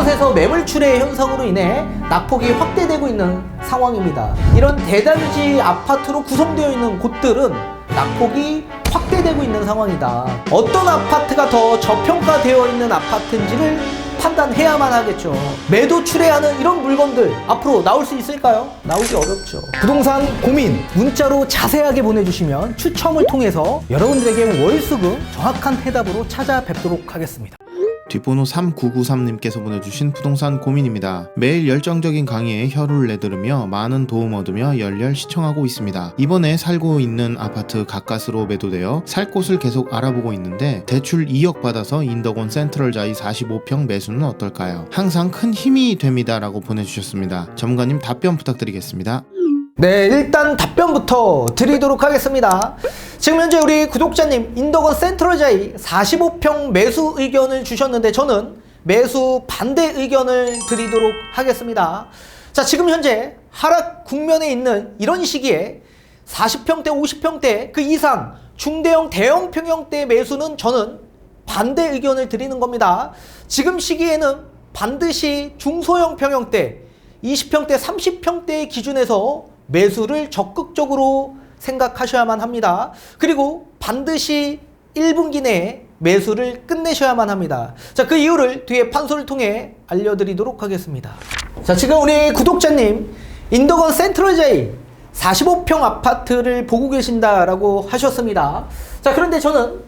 곳곳에서 매물출의 현상으로 인해 낙폭이 확대되고 있는 상황입니다. 이런 대단지 아파트로 구성되어 있는 곳들은 낙폭이 확대되고 있는 상황이다. 어떤 아파트가 더 저평가되어 있는 아파트인지를 판단해야만 하겠죠. 매도 출회하는 이런 물건들 앞으로 나올 수 있을까요? 나오기 어렵죠. 부동산 고민 문자로 자세하게 보내주시면 추첨을 통해서 여러분들에게 월수금 정확한 해답으로 찾아뵙도록 하겠습니다. 뒷번호 3993님께서 보내주신 부동산 고민입니다. 매일 열정적인 강의에 혀를 내두르며 많은 도움 얻으며 열렬 시청하고 있습니다. 이번에 살고 있는 아파트 가까스로 매도되어 살 곳을 계속 알아보고 있는데 대출 2억 받아서 인덕원 센트럴자이 45평 매수는 어떨까요? 항상 큰 힘이 됩니다 라고 보내주셨습니다. 전문가님 답변 부탁드리겠습니다. 네, 일단 답변부터 드리도록 하겠습니다. 지금 현재 우리 구독자님 인덕원 센트럴자이 45평 매수 의견을 주셨는데 저는 매수 반대 의견을 드리도록 하겠습니다. 자, 지금 현재 하락 국면에 있는 이런 시기에 40평대 50평대 그 이상 중대형 대형 평형대 매수는 저는 반대 의견을 드리는 겁니다. 지금 시기에는 반드시 중소형 평형대 20평대 30평대 기준에서 매수를 적극적으로 생각하셔야만 합니다. 그리고 반드시 1분기 내에 매수를 끝내셔야만 합니다. 자, 그 이유를 뒤에 판소를 통해 알려드리도록 하겠습니다. 자, 지금 우리 구독자님 인덕원 센트럴자이 45평 아파트를 보고 계신다라고 하셨습니다. 자, 그런데 저는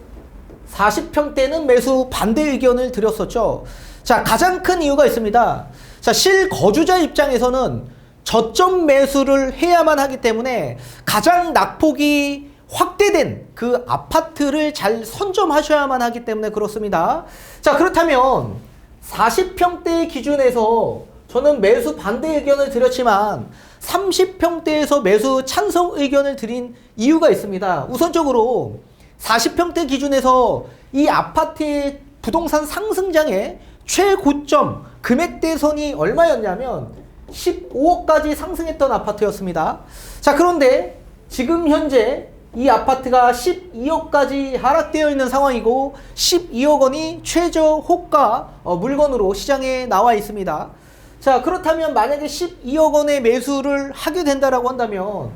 40평대는 매수 반대 의견을 드렸었죠. 자, 가장 큰 이유가 있습니다. 자, 실거주자 입장에서는 저점 매수를 해야만 하기 때문에 가장 낙폭이 확대된 그 아파트를 잘 선점하셔야만 하기 때문에 그렇습니다. 자, 그렇다면 40평대 기준에서 저는 매수 반대 의견을 드렸지만 30평대에서 매수 찬성 의견을 드린 이유가 있습니다. 우선적으로 40평대 기준에서 이 아파트의 부동산 상승장의 최고점 금액대선이 얼마였냐면 15억까지 상승했던 아파트였습니다. 자, 그런데 지금 현재 이 아파트가 12억까지 하락되어 있는 상황이고 12억 원이 최저 호가 물건으로 시장에 나와 있습니다. 자, 그렇다면 만약에 12억 원의 매수를 하게 된다라고 한다면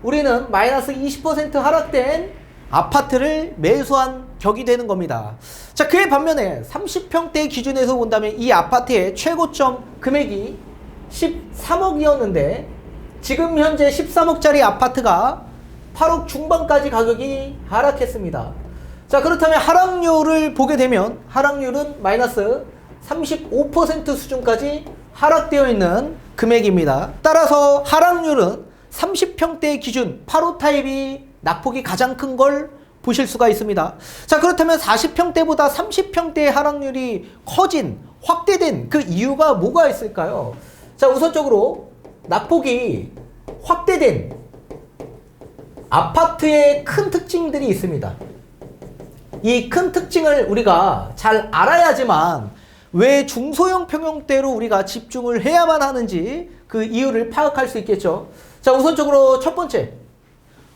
우리는 마이너스 20% 하락된 아파트를 매수한 격이 되는 겁니다. 자, 그에 반면에 30평대 기준에서 본다면 이 아파트의 최고점 금액이 13억이었는데 지금 현재 13억짜리 아파트가 8억 중반까지 가격이 하락했습니다. 자, 그렇다면 하락률을 보게 되면 하락률은 마이너스 35% 수준까지 하락되어 있는 금액입니다. 따라서 하락률은 30평대 기준 8호 타입이 낙폭이 가장 큰 걸 보실 수가 있습니다. 자, 그렇다면 40평대보다 30평대의 하락률이 커진 확대된 그 이유가 뭐가 있을까요? 자, 우선적으로 낙폭이 확대된 아파트의 큰 특징들이 있습니다. 이 큰 특징을 우리가 잘 알아야지만 왜 중소형 평형대로 우리가 집중을 해야만 하는지 그 이유를 파악할 수 있겠죠. 자, 우선적으로 첫 번째,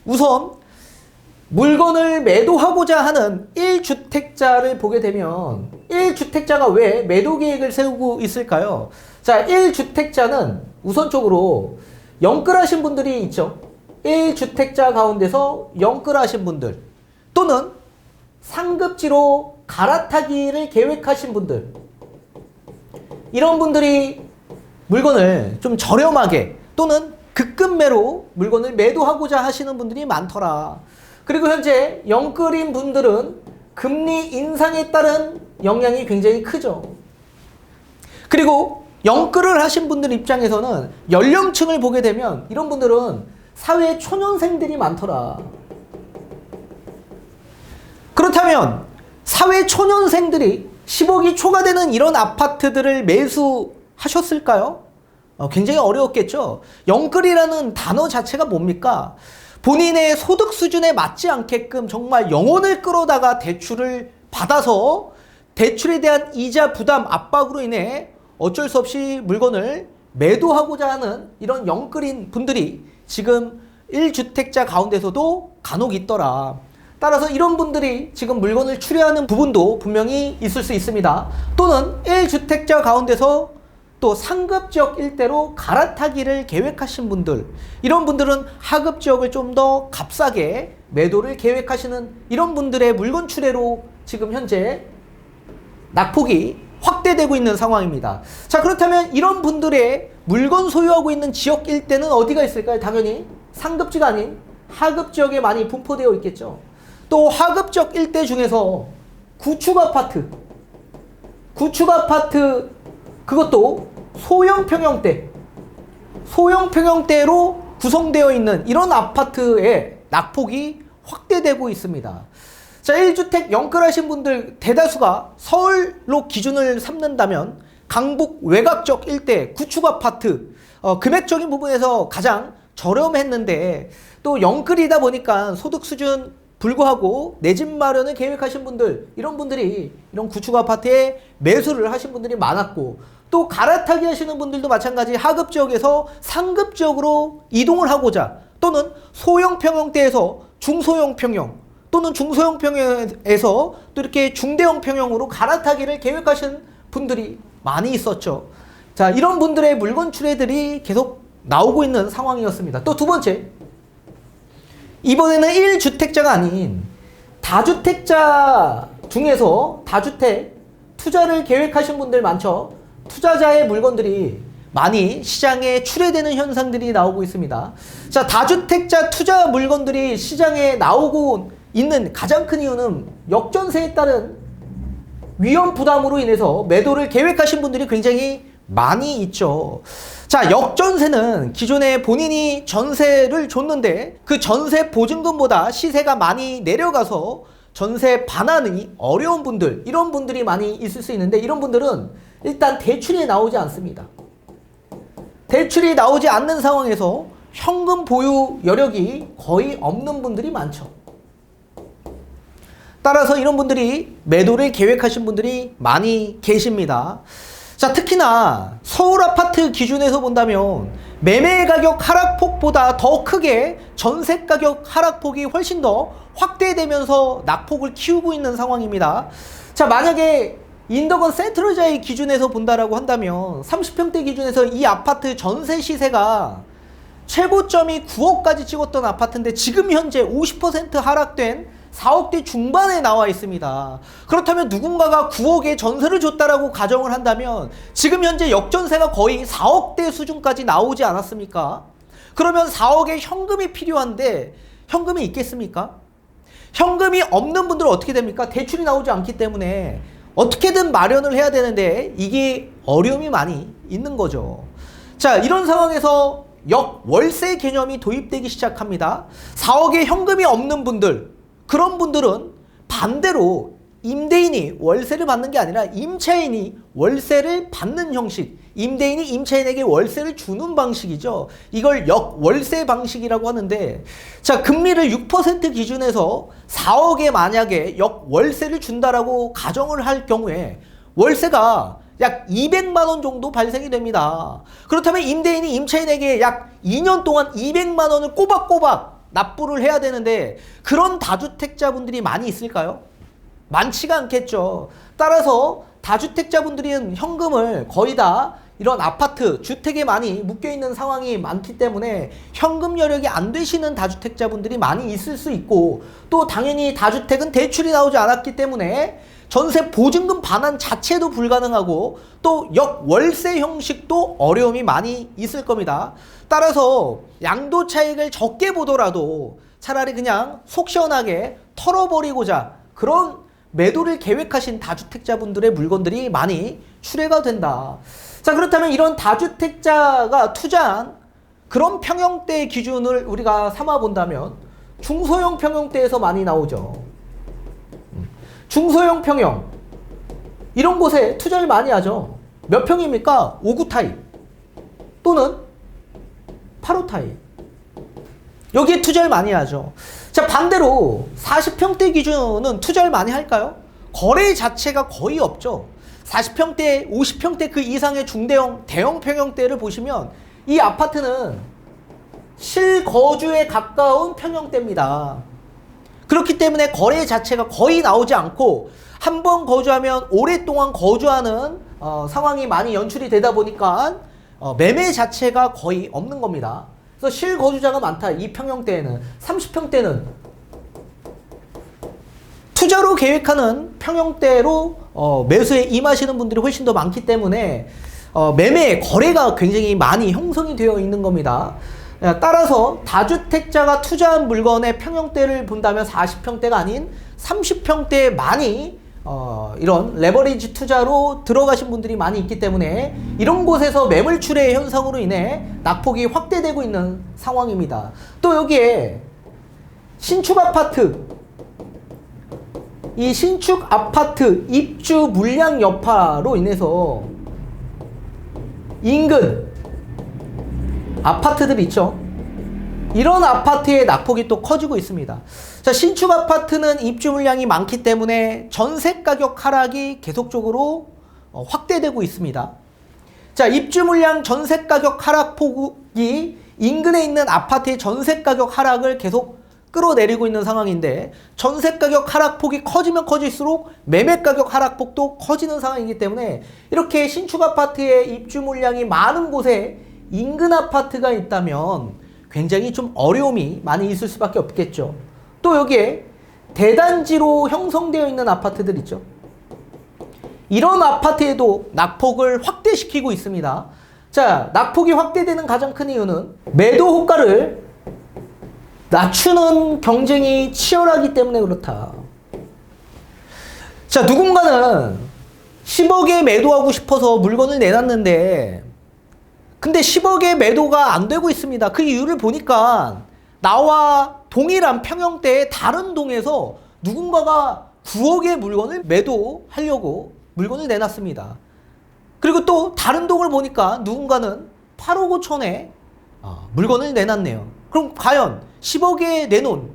우선 물건을 매도하고자 하는 1주택자를 보게 되면 1주택자가 왜 매도 계획을 세우고 있을까요? 자, 1주택자는 우선적으로 영끌하신 분들이 있죠. 1주택자 가운데서 영끌하신 분들 또는 상급지로 갈아타기를 계획하신 분들, 이런 분들이 물건을 좀 저렴하게 또는 급급매로 물건을 매도하고자 하시는 분들이 많더라. 그리고 현재 영끌인 분들은 금리 인상에 따른 영향이 굉장히 크죠. 그리고 영끌을 하신 분들 입장에서는 연령층을 보게 되면 이런 분들은 사회 초년생들이 많더라. 그렇다면 사회 초년생들이 10억이 초과되는 이런 아파트들을 매수하셨을까요? 굉장히 어려웠겠죠. 영끌이라는 단어 자체가 뭡니까? 본인의 소득 수준에 맞지 않게끔 정말 영혼을 끌어다가 대출을 받아서 대출에 대한 이자 부담 압박으로 인해 어쩔 수 없이 물건을 매도하고자 하는 이런 영끌인 분들이 지금 1주택자 가운데서도 간혹 있더라. 따라서 이런 분들이 지금 물건을 추려하는 부분도 분명히 있을 수 있습니다. 또는 1주택자 가운데서 또 상급지역 일대로 갈아타기를 계획하신 분들, 이런 분들은 하급지역을 좀 더 값싸게 매도를 계획하시는 이런 분들의 물건 추례로 지금 현재 낙폭이 확대되고 있는 상황입니다. 자, 그렇다면 이런 분들의 물건 소유하고 있는 지역 일대는 어디가 있을까요? 당연히 상급지가 아닌 하급지역에 많이 분포되어 있겠죠. 또 하급지역 일대 중에서 구축 아파트 그것도 소형 평형대로 구성되어 있는 이런 아파트의 낙폭이 확대되고 있습니다. 자, 1주택 영끌하신 분들 대다수가 서울로 기준을 삼는다면 강북 외곽적 일대 구축 아파트 금액적인 부분에서 가장 저렴했는데, 또 영끌이다 보니까 소득 수준 불구하고 내 집 마련을 계획하신 분들, 이런 분들이 이런 구축 아파트에 매수를 하신 분들이 많았고, 또 갈아타기 하시는 분들도 마찬가지 하급 지역에서 상급 지역으로 이동을 하고자, 또는 소형 평형대에서 중소형 평형, 또는 중소형 평형에서 또 이렇게 중대형 평형으로 갈아타기를 계획하신 분들이 많이 있었죠. 자, 이런 분들의 물건 추례들이 계속 나오고 있는 상황이었습니다. 또 두 번째, 이번에는 1주택자가 아닌 다주택자 중에서 다주택 투자를 계획하신 분들 많죠. 투자자의 물건들이 많이 시장에 출회되는 현상들이 나오고 있습니다. 자, 다주택자 투자 물건들이 시장에 나오고 있는 가장 큰 이유는 역전세에 따른 위험 부담으로 인해서 매도를 계획하신 분들이 굉장히 많이 있죠. 자, 역전세는 기존에 본인이 전세를 줬는데 그 전세 보증금보다 시세가 많이 내려가서 전세 반환이 어려운 분들, 이런 분들이 많이 있을 수 있는데, 이런 분들은 일단 대출이 나오지 않습니다. 대출이 나오지 않는 상황에서 현금 보유 여력이 거의 없는 분들이 많죠. 따라서 이런 분들이 매도를 계획하신 분들이 많이 계십니다. 자, 특히나 서울 아파트 기준에서 본다면 매매 가격 하락폭보다 더 크게 전세 가격 하락폭이 훨씬 더 확대되면서 낙폭을 키우고 있는 상황입니다. 자, 만약에 인덕원 센트럴자이 기준에서 본다라고 한다면 30평대 기준에서 이 아파트 전세 시세가 최고점이 9억까지 찍었던 아파트인데 지금 현재 50% 하락된 4억대 중반에 나와 있습니다. 그렇다면 누군가가 9억에 전세를 줬다라고 가정을 한다면 지금 현재 역전세가 거의 4억대 수준까지 나오지 않았습니까? 그러면 4억의 현금이 필요한데 현금이 있겠습니까? 현금이 없는 분들은 어떻게 됩니까? 대출이 나오지 않기 때문에 어떻게든 마련을 해야 되는데 이게 어려움이 많이 있는 거죠. 자, 이런 상황에서 역월세 개념이 도입되기 시작합니다. 4억의 현금이 없는 분들, 그런 분들은 반대로 임대인이 월세를 받는 게 아니라 임차인이 월세를 받는 형식, 임대인이 임차인에게 월세를 주는 방식이죠. 이걸 역월세 방식이라고 하는데, 자, 금리를 6% 기준에서 4억에 만약에 역월세를 준다라고 가정을 할 경우에 월세가 약 200만 원 정도 발생이 됩니다. 그렇다면 임대인이 임차인에게 약 2년 동안 200만 원을 꼬박꼬박 납부를 해야 되는데 그런 다주택자분들이 많이 있을까요? 많지가 않겠죠. 따라서 다주택자분들은 현금을 거의 다 이런 아파트, 주택에 많이 묶여있는 상황이 많기 때문에 현금 여력이 안 되시는 다주택자분들이 많이 있을 수 있고, 또 당연히 다주택은 대출이 나오지 않았기 때문에 전세 보증금 반환 자체도 불가능하고 또 역월세 형식도 어려움이 많이 있을 겁니다. 따라서 양도 차익을 적게 보더라도 차라리 그냥 속 시원하게 털어버리고자 그런 매도를 계획하신 다주택자분들의 물건들이 많이 출회가 된다. 자, 그렇다면 이런 다주택자가 투자한 그런 평형대 기준을 우리가 삼아 본다면 중소형 평형대에서 많이 나오죠. 중소형 평형, 이런 곳에 투자를 많이 하죠. 몇 평입니까? 5구 타입 또는 8호 타입, 여기에 투자를 많이 하죠. 자, 반대로 40평대 기준은 투자를 많이 할까요? 거래 자체가 거의 없죠. 40평대, 50평대 그 이상의 중대형, 대형 평형대를 보시면 이 아파트는 실거주에 가까운 평형대입니다. 그렇기 때문에 거래 자체가 거의 나오지 않고 한 번 거주하면 오랫동안 거주하는 상황이 많이 연출이 되다 보니까 매매 자체가 거의 없는 겁니다. 그래서 실거주자가 많다. 이 평형대에는 30평대는 투자로 계획하는 평형대로 매수에 임하시는 분들이 훨씬 더 많기 때문에 매매 거래가 굉장히 많이 형성이 되어 있는 겁니다. 따라서 다주택자가 투자한 물건의 평형대를 본다면 40평대가 아닌 30평대에 많이 이런 레버리지 투자로 들어가신 분들이 많이 있기 때문에 이런 곳에서 매물출의 현상으로 인해 낙폭이 확대되고 있는 상황입니다. 또 여기에 신축 아파트, 이 신축 아파트 입주 물량 여파로 인해서 인근 아파트들 있죠. 이런 아파트의 낙폭이 또 커지고 있습니다. 자, 신축 아파트는 입주 물량이 많기 때문에 전세 가격 하락이 계속적으로 확대되고 있습니다. 자, 입주 물량 전세 가격 하락폭이 인근에 있는 아파트의 전세 가격 하락을 계속 끌어내리고 있는 상황인데, 전세 가격 하락폭이 커지면 커질수록 매매 가격 하락폭도 커지는 상황이기 때문에 이렇게 신축 아파트의 입주 물량이 많은 곳에 인근 아파트가 있다면 굉장히 좀 어려움이 많이 있을 수밖에 없겠죠. 또 여기에 대단지로 형성되어 있는 아파트들 있죠. 이런 아파트에도 낙폭을 확대시키고 있습니다. 자, 낙폭이 확대되는 가장 큰 이유는 매도 호가를 낮추는 경쟁이 치열하기 때문에 그렇다. 자, 누군가는 10억에 매도하고 싶어서 물건을 내놨는데 근데 10억에 매도가 안 되고 있습니다. 그 이유를 보니까 나와 동일한 평형대의 다른 동에서 누군가가 9억의 물건을 매도하려고 물건을 내놨습니다. 그리고 또 다른 동을 보니까 누군가는 8억 5천에 물건을 내놨네요. 그럼 과연 10억에 내놓은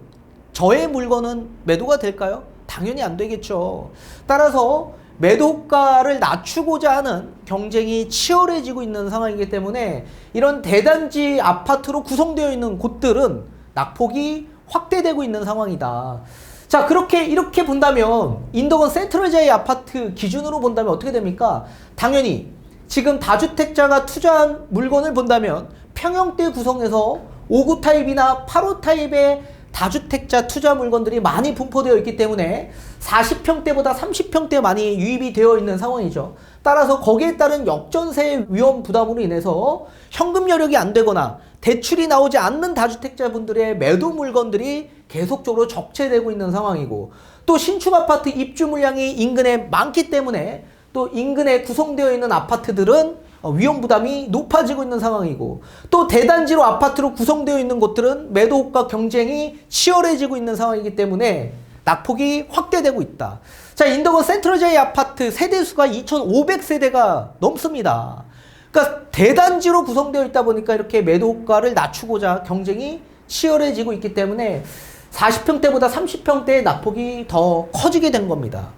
저의 물건은 매도가 될까요? 당연히 안 되겠죠. 따라서 매도가를 낮추고자 하는 경쟁이 치열해지고 있는 상황이기 때문에 이런 대단지 아파트로 구성되어 있는 곳들은 낙폭이 확대되고 있는 상황이다. 자, 이렇게 본다면 인덕원 센트럴자이 아파트 기준으로 본다면 어떻게 됩니까? 당연히 지금 다주택자가 투자한 물건을 본다면 평형대 구성에서 5구 타입이나 8호 타입의 다주택자 투자 물건들이 많이 분포되어 있기 때문에 40평대보다 30평대 많이 유입이 되어 있는 상황이죠. 따라서 거기에 따른 역전세 위험 부담으로 인해서 현금 여력이 안 되거나 대출이 나오지 않는 다주택자분들의 매도 물건들이 계속적으로 적체되고 있는 상황이고, 또 신축 아파트 입주 물량이 인근에 많기 때문에 또 인근에 구성되어 있는 아파트들은 위험 부담이 높아지고 있는 상황이고, 또 대단지로 아파트로 구성되어 있는 곳들은 매도가 경쟁이 치열해지고 있는 상황이기 때문에 낙폭이 확대되고 있다. 자, 인덕원 센트럴자이 아파트 세대수가 2,500세대가 넘습니다. 그러니까 대단지로 구성되어 있다 보니까 이렇게 매도가를 낮추고자 경쟁이 치열해지고 있기 때문에 40평대보다 30평대의 낙폭이 더 커지게 된 겁니다.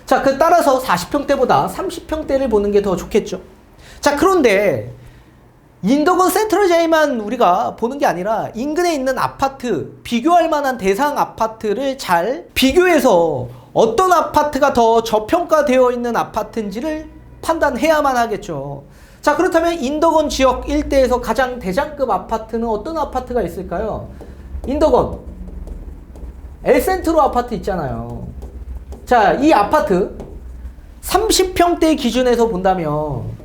자, 따라서 40평대보다 30평대를 보는 게 더 좋겠죠. 자, 그런데 인덕원 센트럴자이만 우리가 보는 게 아니라 인근에 있는 아파트, 비교할 만한 대상 아파트를 잘 비교해서 어떤 아파트가 더 저평가되어 있는 아파트인지를 판단해야만 하겠죠. 자, 그렇다면 인덕원 지역 일대에서 가장 대장급 아파트는 어떤 아파트가 있을까요? 인덕원 엘센트로 아파트 있잖아요. 자, 이 아파트 30평대 기준에서 본다면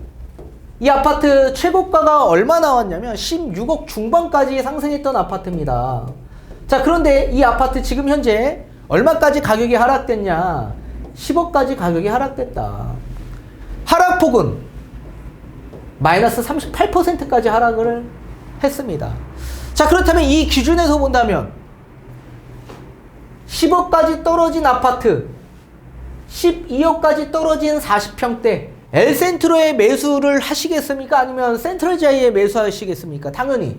이 아파트 최고가가 얼마 나왔냐면 16억 중반까지 상승했던 아파트입니다. 자, 그런데 이 아파트 지금 현재 얼마까지 가격이 하락됐냐? 10억까지 가격이 하락됐다. 하락폭은 마이너스 38%까지 하락을 했습니다. 자, 그렇다면 이 기준에서 본다면 10억까지 떨어진 아파트, 12억까지 떨어진 40평대, 엘센트로에 매수를 하시겠습니까? 아니면 센트럴자이에 매수하시겠습니까? 당연히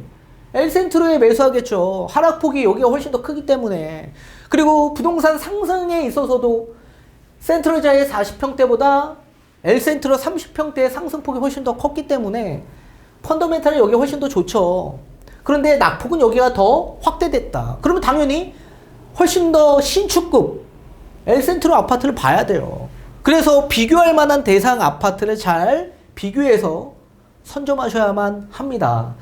엘센트로에 매수하겠죠. 하락폭이 여기가 훨씬 더 크기 때문에. 그리고 부동산 상승에 있어서도 센트럴자이의 40평대보다 엘센트로 30평대의 상승폭이 훨씬 더 컸기 때문에 펀더멘탈이 여기가 훨씬 더 좋죠. 그런데 낙폭은 여기가 더 확대됐다. 그러면 당연히 훨씬 더 신축급 엘센트로 아파트를 봐야 돼요. 그래서 비교할 만한 대상 아파트를 잘 비교해서 선점하셔야만 합니다.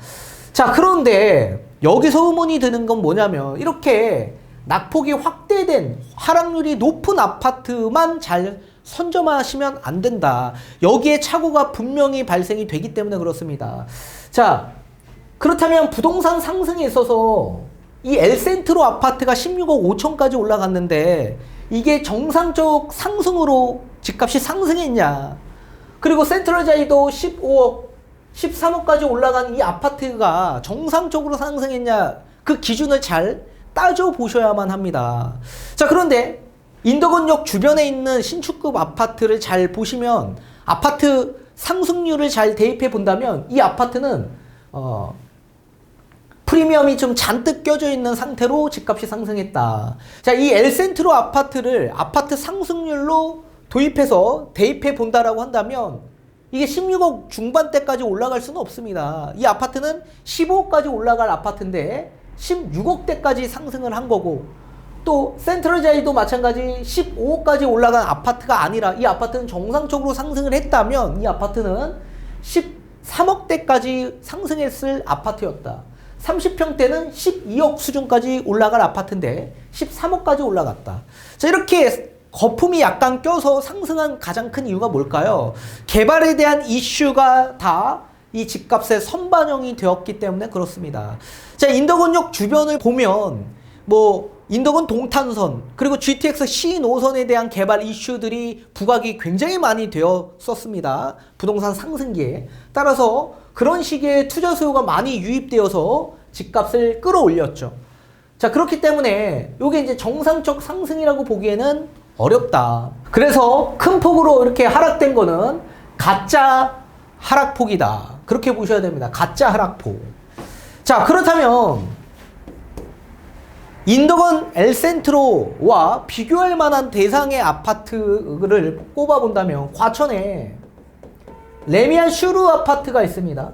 자, 그런데 여기서 의문이 드는 건 뭐냐면 이렇게 낙폭이 확대된 하락률이 높은 아파트만 잘 선점하시면 안 된다. 여기에 착오가 분명히 발생이 되기 때문에 그렇습니다. 자, 그렇다면 부동산 상승에 있어서 이 엘센트로 아파트가 16억 5천까지 올라갔는데 이게 정상적 상승으로 집값이 상승했냐? 그리고 센트럴자이도 15억, 13억까지 올라간 이 아파트가 정상적으로 상승했냐? 그 기준을 잘 따져보셔야만 합니다. 자, 그런데 인덕원역 주변에 있는 신축급 아파트를 잘 보시면 아파트 상승률을 잘 대입해 본다면 이 아파트는 프리미엄이 좀 잔뜩 껴져 있는 상태로 집값이 상승했다. 자, 이 엘센트로 아파트를 아파트 상승률로 도입해서 대입해 본다라고 한다면 이게 16억 중반대까지 올라갈 수는 없습니다. 이 아파트는 15억까지 올라갈 아파트인데 16억대까지 상승을 한 거고, 또 센트럴자이도 마찬가지 15억까지 올라간 아파트가 아니라 이 아파트는 정상적으로 상승을 했다면 이 아파트는 13억대까지 상승했을 아파트였다. 30평대는 12억 수준까지 올라갈 아파트인데 13억까지 올라갔다. 자, 이렇게 거품이 약간 껴서 상승한 가장 큰 이유가 뭘까요? 개발에 대한 이슈가 다 이 집값에 선반영이 되었기 때문에 그렇습니다. 자, 인덕원역 주변을 보면 인덕원 동탄선 그리고 GTX C 노선에 대한 개발 이슈들이 부각이 굉장히 많이 되었었습니다. 부동산 상승기에. 따라서 그런 시기에 투자 수요가 많이 유입되어서 집값을 끌어올렸죠. 자, 그렇기 때문에 이게 이제 정상적 상승이라고 보기에는 어렵다. 그래서 큰 폭으로 이렇게 하락된 거는 가짜 하락폭이다. 그렇게 보셔야 됩니다. 가짜 하락폭. 자, 그렇다면 인덕원 엘센트로와 비교할 만한 대상의 아파트를 꼽아본다면 과천에 레미안 슈루 아파트가 있습니다.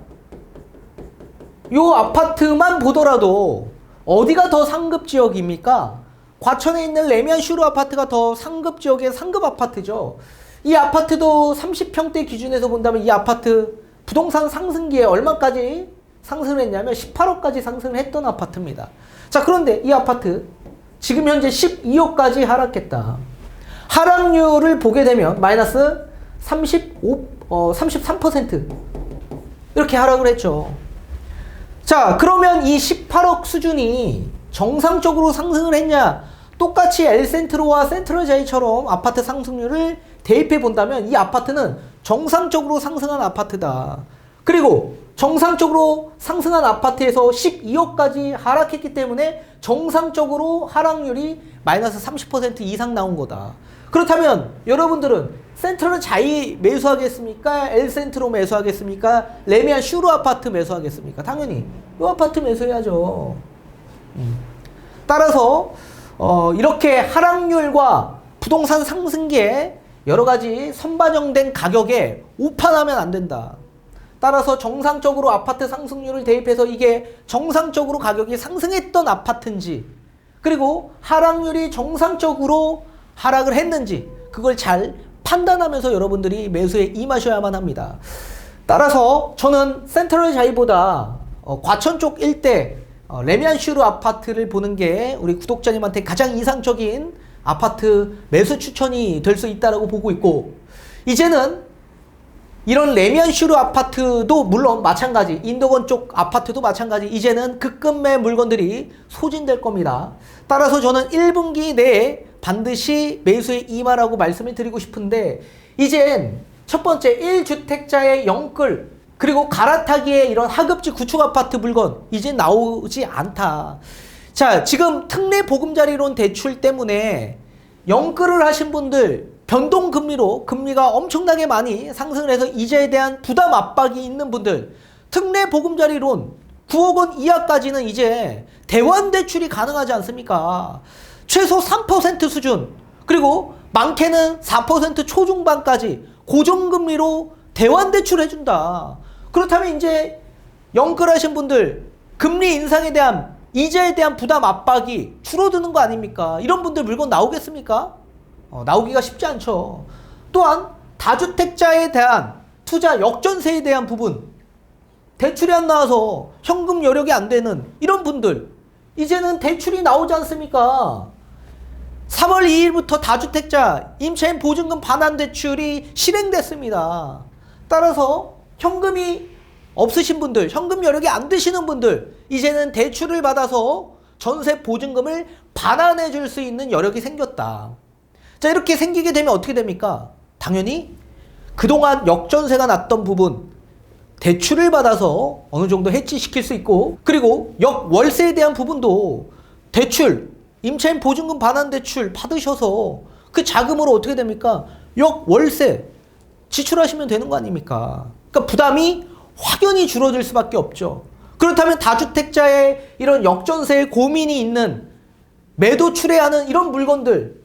이 아파트만 보더라도 어디가 더 상급 지역입니까? 과천에 있는 레미안 슈루 아파트가 더 상급 지역의 상급 아파트죠. 이 아파트도 30평대 기준에서 본다면 이 아파트 부동산 상승기에 얼마까지 상승을 했냐면 18억까지 상승을 했던 아파트입니다. 자, 그런데 이 아파트 지금 현재 12억까지 하락했다. 하락률을 보게 되면 마이너스 33% 이렇게 하락을 했죠. 자, 그러면 이 18억 수준이 정상적으로 상승을 했냐? 똑같이 엘센트로와 센트럴자이처럼 아파트 상승률을 대입해 본다면 이 아파트는 정상적으로 상승한 아파트다. 그리고 정상적으로 상승한 아파트에서 12억까지 하락했기 때문에 정상적으로 하락률이 마이너스 30% 이상 나온 거다. 그렇다면 여러분들은 센트럴자이 매수하겠습니까? 엘센트로 매수하겠습니까? 레미안 슈루 아파트 매수하겠습니까? 당연히 이 아파트 매수해야죠. 따라서 이렇게 하락률과 부동산 상승기에 여러가지 선반영된 가격에 오판하면 안 된다. 따라서 정상적으로 아파트 상승률을 대입해서 이게 정상적으로 가격이 상승했던 아파트인지, 그리고 하락률이 정상적으로 하락을 했는지 그걸 잘 판단하면서 여러분들이 매수에 임하셔야만 합니다. 따라서 저는 센트럴자이보다 과천 쪽 일대 레미안 슈루 아파트를 보는 게 우리 구독자님한테 가장 이상적인 아파트 매수 추천이 될 수 있다고 보고 있고, 이제는 이런 레미안 슈루 아파트도 물론 마찬가지, 인덕원 쪽 아파트도 마찬가지, 이제는 급급매 물건들이 소진될 겁니다. 따라서 저는 1분기 내에 반드시 매수에 임하라고 말씀을 드리고 싶은데, 이젠 첫 번째 1주택자의 영끌 그리고 갈아타기의 이런 하급지 구축 아파트 물건 이제 나오지 않다. 자, 지금 특례 보금자리론 대출 때문에 영끌을 하신 분들 변동금리로 금리가 엄청나게 많이 상승을 해서 이자에 대한 부담 압박이 있는 분들, 특례 보금자리론 9억 원 이하까지는 이제 대환 대출이 가능하지 않습니까? 최소 3% 수준, 그리고 많게는 4% 초중반까지 고정금리로 대환 대출 해준다. 그렇다면 이제 영끌하신 분들 금리 인상에 대한 이자에 대한 부담 압박이 줄어드는 거 아닙니까? 이런 분들 물건 나오겠습니까? 나오기가 쉽지 않죠. 또한 다주택자에 대한 투자 역전세에 대한 부분, 대출이 안 나와서 현금 여력이 안 되는 이런 분들, 이제는 대출이 나오지 않습니까? 3월 2일부터 다주택자 임차인 보증금 반환 대출이 실행됐습니다. 따라서 현금이 없으신 분들, 현금 여력이 안 되시는 분들, 이제는 대출을 받아서 전세 보증금을 반환해 줄 수 있는 여력이 생겼다. 자, 이렇게 생기게 되면 어떻게 됩니까? 당연히 그동안 역전세가 났던 부분, 대출을 받아서 어느 정도 해지시킬 수 있고, 그리고 역월세에 대한 부분도 대출, 임차인 보증금 반환 대출 받으셔서 그 자금으로 어떻게 됩니까? 역월세 지출하시면 되는 거 아닙니까? 그러니까 부담이 확연히 줄어들 수밖에 없죠. 그렇다면 다주택자의 이런 역전세에 고민이 있는, 매도 출회하는 이런 물건들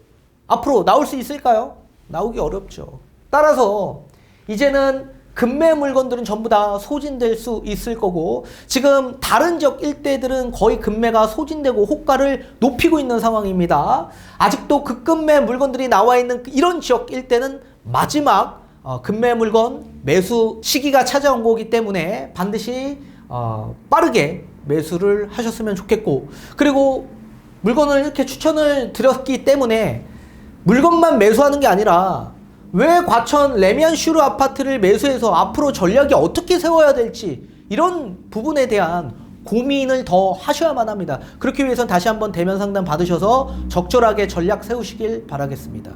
앞으로 나올 수 있을까요? 나오기 어렵죠. 따라서 이제는 금매 물건들은 전부 다 소진될 수 있을 거고, 지금 다른 지역 일대들은 거의 금매가 소진되고 호가를 높이고 있는 상황입니다. 아직도 급금매 물건들이 나와 있는 이런 지역 일대는 마지막 금매 물건 매수 시기가 찾아온 거기 때문에 반드시 빠르게 매수를 하셨으면 좋겠고, 그리고 물건을 이렇게 추천을 드렸기 때문에 물건만 매수하는 게 아니라 왜 과천 레미안 슈르 아파트를 매수해서 앞으로 전략이 어떻게 세워야 될지, 이런 부분에 대한 고민을 더 하셔야만 합니다. 그렇기 위해선 다시 한번 대면 상담 받으셔서 적절하게 전략 세우시길 바라겠습니다.